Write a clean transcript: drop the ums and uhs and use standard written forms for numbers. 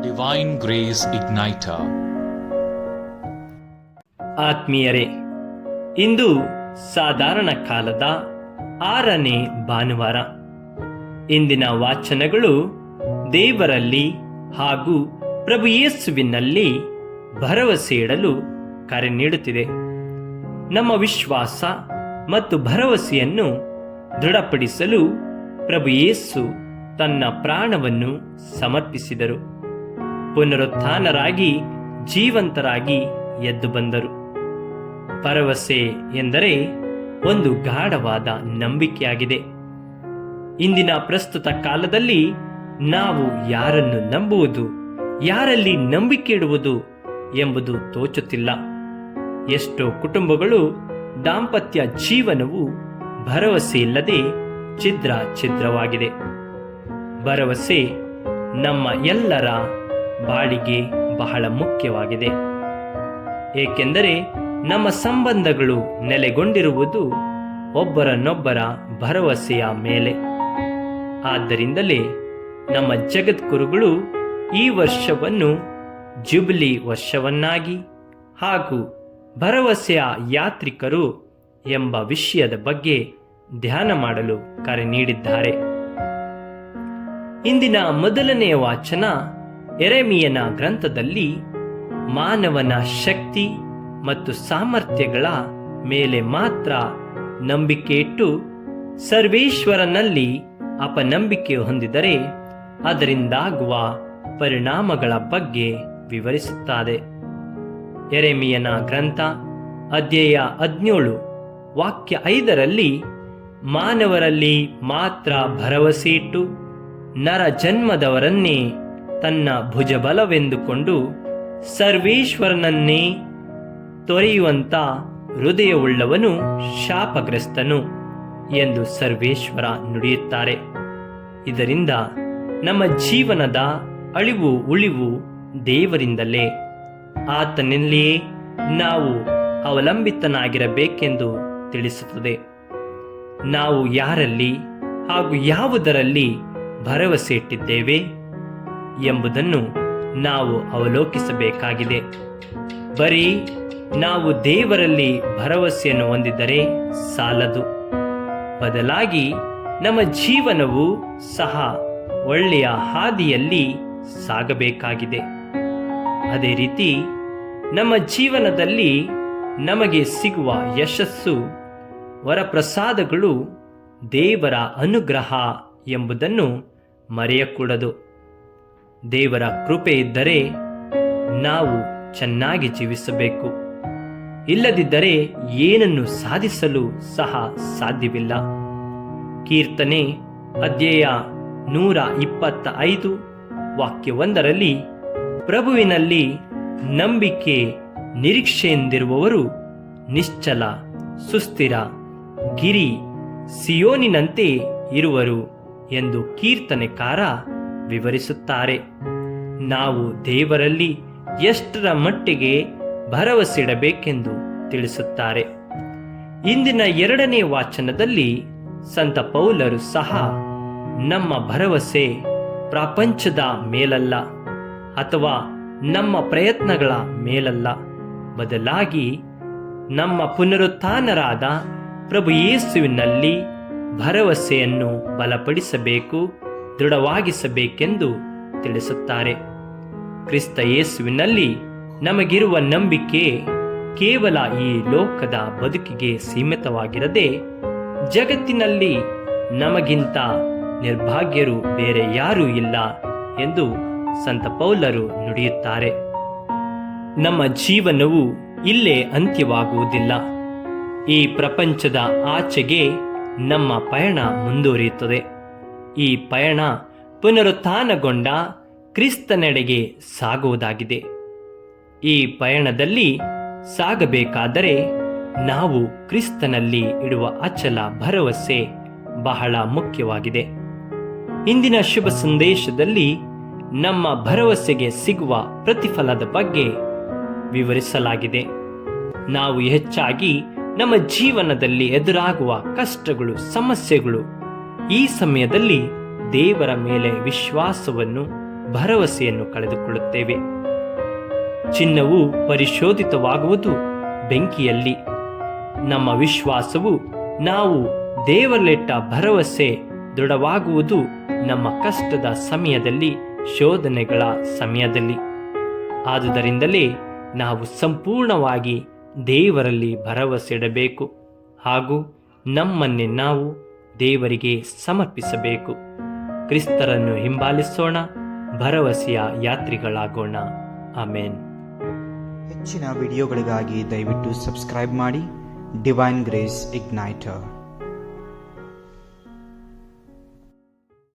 Divine Grace Igniter. ಆತ್ಮೀಯರೇ, ಇಂದು ಸಾಧಾರಣ ಕಾಲದ 6ನೇ ಭಾನುವಾರ. ಇಂದಿನ ವಾಚನಗಳು ದೇವರಲ್ಲಿ ಹಾಗೂ ಪ್ರಭು ಯೇಸುವಿನಲ್ಲಿ ಭರವಸೆ ಇಡಲು ಕರೆ ನೀಡುತ್ತಿದೆ. ನಮ್ಮ ವಿಶ್ವಾಸ ಮತ್ತು ಭರವಸೆಯನ್ನು ದೃಢಪಡಿಸಲು ಪ್ರಭು ಯೇಸು ತನ್ನ ಪ್ರಾಣವನ್ನು ಸಮರ್ಪಿಸಿದರು. ಪುನರುತ್ಥಾನರಾಗಿ ಜೀವಂತರಾಗಿ ಎದ್ದು ಬಂದರು. ಭರವಸೆ ಎಂದರೆ ಒಂದು ಗಾಢವಾದ ನಂಬಿಕೆಯಾಗಿದೆ. ಇಂದಿನ ಪ್ರಸ್ತುತ ಕಾಲದಲ್ಲಿ ನಾವು ಯಾರನ್ನು ನಂಬುವುದು, ಯಾರಲ್ಲಿ ನಂಬಿಕೆ ಇಡುವುದು ಎಂಬುದು ತೋಚುತ್ತಿಲ್ಲ. ಎಷ್ಟೋ ಕುಟುಂಬಗಳು ದಾಂಪತ್ಯ ಜೀವನವು ಭರವಸೆ ಇಲ್ಲದೆ ಛಿದ್ರವಾಗಿದೆ. ಭರವಸೆ ನಮ್ಮ ಎಲ್ಲರ ಬಾಳಿಗೆ ಬಹಳ ಮುಖ್ಯವಾಗಿದೆ. ಏಕೆಂದರೆ ನಮ್ಮ ಸಂಬಂಧಗಳು ನೆಲೆಗೊಂಡಿರುವುದು ಒಬ್ಬರನ್ನೊಬ್ಬರ ಭರವಸೆಯ ಮೇಲೆ. ಆದ್ದರಿಂದಲೇ ನಮ್ಮ ಜಗದ್ಗುರುಗಳು ಈ ವರ್ಷವನ್ನು ಜುಬಿಲಿ ವರ್ಷವನ್ನಾಗಿ ಹಾಗೂ ಭರವಸೆಯ ಯಾತ್ರಿಕರು ಎಂಬ ವಿಷಯದ ಬಗ್ಗೆ ಧ್ಯಾನ ಮಾಡಲು ಕರೆ ನೀಡಿದ್ದಾರೆ. ಇಂದಿನ ಮೊದಲನೆಯ ವಾಚನ ಯೆರೆಮೀಯನ ಗ್ರಂಥದಲ್ಲಿ ಮಾನವನ ಶಕ್ತಿ ಮತ್ತು ಸಾಮರ್ಥ್ಯಗಳ ಮೇಲೆ ಮಾತ್ರ ನಂಬಿಕೆ ಇಟ್ಟು ಸರ್ವೇಶ್ವರನಲ್ಲಿ ಅಪನಂಬಿಕೆ ಹೊಂದಿದರೆ ಅದರಿಂದಾಗುವ ಪರಿಣಾಮಗಳ ಬಗ್ಗೆ ವಿವರಿಸುತ್ತದೆ. ಯೆರೆಮೀಯನ ಗ್ರಂಥ ಅಧ್ಯಾಯ 17 ವಾಕ್ಯ 5ರಲ್ಲಿ ಮಾನವರಲ್ಲಿ ಮಾತ್ರ ಭರವಸೆ ಇಟ್ಟು ನರ ಜನ್ಮದವರನ್ನೇ ತನ್ನ ಭುಜಬಲವೆಂದುಕೊಂಡು ಸರ್ವೇಶ್ವರನನ್ನೇ ತೊರೆಯುವಂತ ಹೃದಯವುಳ್ಳವನು ಶಾಪಗ್ರಸ್ತನು ಎಂದು ಸರ್ವೇಶ್ವರ ನುಡಿಯುತ್ತಾರೆ. ಇದರಿಂದ ನಮ್ಮ ಜೀವನದ ಅಳಿವು ಉಳಿವು ದೇವರಿಂದಲೇ. ಆತನಲ್ಲಿಯೇ ನಾವು ಅವಲಂಬಿತನಾಗಿರಬೇಕೆಂದು ತಿಳಿಸುತ್ತದೆ. ನಾವು ಯಾರಲ್ಲಿ ಹಾಗೂ ಯಾವುದರಲ್ಲಿ ಭರವಸೆ ಇಟ್ಟಿದ್ದೇವೆ ಎಂಬುದನ್ನು ನಾವು ಅವಲೋಕಿಸಬೇಕಾಗಿದೆ. ಬರೀ ನಾವು ದೇವರಲ್ಲಿ ಭರವಸೆಯನ್ನು ಹೊಂದಿದರೆ ಸಾಲದು. ಬದಲಾಗಿ ನಮ್ಮ ಜೀವನವು ಸಹ ಒಳ್ಳೆಯ ಹಾದಿಯಲ್ಲಿ ಸಾಗಬೇಕಾಗಿದೆ. ಅದೇ ರೀತಿ ನಮ್ಮ ಜೀವನದಲ್ಲಿ ನಮಗೆ ಸಿಗುವ ಯಶಸ್ಸು, ವರಪ್ರಸಾದಗಳು ದೇವರ ಅನುಗ್ರಹ ಎಂಬುದನ್ನು ಮರೆಯಕೂಡದು. ದೇವರ ಕೃಪೆ ಇದ್ದರೆ ನಾವು ಚೆನ್ನಾಗಿ ಜೀವಿಸಬೇಕು. ಇಲ್ಲದಿದ್ದರೆ ಏನನ್ನು ಸಾಧಿಸಲು ಸಹ ಸಾಧ್ಯವಿಲ್ಲ. ಕೀರ್ತನೆ ಅಧ್ಯಾಯ 125 ವಾಕ್ಯ 1ರಲ್ಲಿ ಪ್ರಭುವಿನಲ್ಲಿ ನಂಬಿಕೆ ನಿರೀಕ್ಷೆಯಿಂದಿರುವವರು ನಿಶ್ಚಲ, ಸುಸ್ಥಿರ, ಗಿರಿ ಸಿಯೋನಿನಂತೆ ಇರುವರು ಎಂದು ಕೀರ್ತನೆಕಾರ ವಿವರಿಸುತ್ತಾರೆ. ನಾವು ದೇವರಲ್ಲಿ ಎಷ್ಟರ ಮಟ್ಟಿಗೆ ಭರವಸೆಯಿಡಬೇಕೆಂದು ತಿಳಿಸುತ್ತಾರೆ. ಇಂದಿನ 2ನೇ ವಾಚನದಲ್ಲಿ ಸಂತ ಪೌಲರು ಸಹ ನಮ್ಮ ಭರವಸೆ ಪ್ರಪಂಚದ ಮೇಲಲ್ಲ ಅಥವಾ ನಮ್ಮ ಪ್ರಯತ್ನಗಳ ಮೇಲಲ್ಲ, ಬದಲಾಗಿ ನಮ್ಮ ಪುನರುತ್ಥಾನರಾದ ಪ್ರಭು ಯೇಸುವಿನಲ್ಲಿ ಭರವಸೆಯನ್ನು ಬಲಪಡಿಸಬೇಕು, ದೃಢವಾಗಿಸಬೇಕೆಂದು ತಿಳಿಸುತ್ತಾರೆ. ಕ್ರಿಸ್ತ ಯೇಸುವಿನಲ್ಲಿ ನಮಗಿರುವ ನಂಬಿಕೆ ಕೇವಲ ಈ ಲೋಕದ ಬದುಕಿಗೆ ಸೀಮಿತವಾಗಿರದೆ ಜಗತ್ತಿನಲ್ಲಿ ನಮಗಿಂತ ನಿರ್ಭಾಗ್ಯರು ಬೇರೆ ಯಾರೂ ಇಲ್ಲ ಎಂದು ಸಂತ ಪೌಲರು ನುಡಿಯುತ್ತಾರೆ. ನಮ್ಮ ಜೀವನವು ಇಲ್ಲೇ ಅಂತ್ಯವಾಗುವುದಿಲ್ಲ. ಈ ಪ್ರಪಂಚದ ಆಚೆಗೆ ನಮ್ಮ ಪಯಣ ಮುಂದುವರಿಯುತ್ತದೆ. ಈ ಪಯಣ ಪುನರುತ್ಥಾನಗೊಂಡ ಕ್ರಿಸ್ತನೆಡೆಗೆ ಸಾಗುವುದಾಗಿದೆ. ಈ ಪಯಣದಲ್ಲಿ ಸಾಗಬೇಕಾದರೆ ನಾವು ಕ್ರಿಸ್ತನಲ್ಲಿ ಇಡುವ ಅಚಲ ಭರವಸೆ ಬಹಳ ಮುಖ್ಯವಾಗಿದೆ. ಇಂದಿನ ಶುಭ ಸಂದೇಶದಲ್ಲಿ ನಮ್ಮ ಭರವಸೆಗೆ ಸಿಗುವ ಪ್ರತಿಫಲದ ಬಗ್ಗೆ ವಿವರಿಸಲಾಗಿದೆ. ನಾವು ಹೆಚ್ಚಾಗಿ ನಮ್ಮ ಜೀವನದಲ್ಲಿ ಎದುರಾಗುವ ಕಷ್ಟಗಳು, ಸಮಸ್ಯೆಗಳು, ಈ ಸಮಯದಲ್ಲಿ ದೇವರ ಮೇಲೆ ವಿಶ್ವಾಸವನ್ನು, ಭರವಸೆಯನ್ನು ಕಳೆದುಕೊಳ್ಳುತ್ತೇವೆ. ಚಿನ್ನವು ಪರಿಶೋಧಿತವಾಗುವುದು ಬೆಂಕಿಯಲ್ಲಿ. ನಮ್ಮ ವಿಶ್ವಾಸವು, ನಾವು ದೇವರಲ್ಲಿಟ್ಟ ಭರವಸೆ ದೃಢವಾಗುವುದು ನಮ್ಮ ಕಷ್ಟದ ಸಮಯದಲ್ಲಿ, ಶೋಧನೆಗಳ ಸಮಯದಲ್ಲಿ. ಆದುದರಿಂದಲೇ ನಾವು ಸಂಪೂರ್ಣವಾಗಿ ದೇವರಲ್ಲಿ ಭರವಸೆ ಇಡಬೇಕು ಹಾಗೂ ನಮ್ಮನ್ನೇ ನಾವು ದೇವರಿಗೆ ಸಮರ್ಪಿಸಬೇಕು. ಕ್ರಿಸ್ತರನ್ನು ಹಿಂಬಾಲಿಸೋಣ, ಭರವಸೆಯ ಯಾತ್ರಿಗಳಾಗೋಣ. ಆಮೇನ್. ಹೆಚ್ಚಿನ ವಿಡಿಯೋಗಳಿಗಾಗಿ ದಯವಿಟ್ಟು ಸಬ್ಸ್ಕ್ರೈಬ್ ಮಾಡಿ ಡಿವೈನ್ ಗ್ರೇಸ್ ಇಗ್ನೈಟರ್.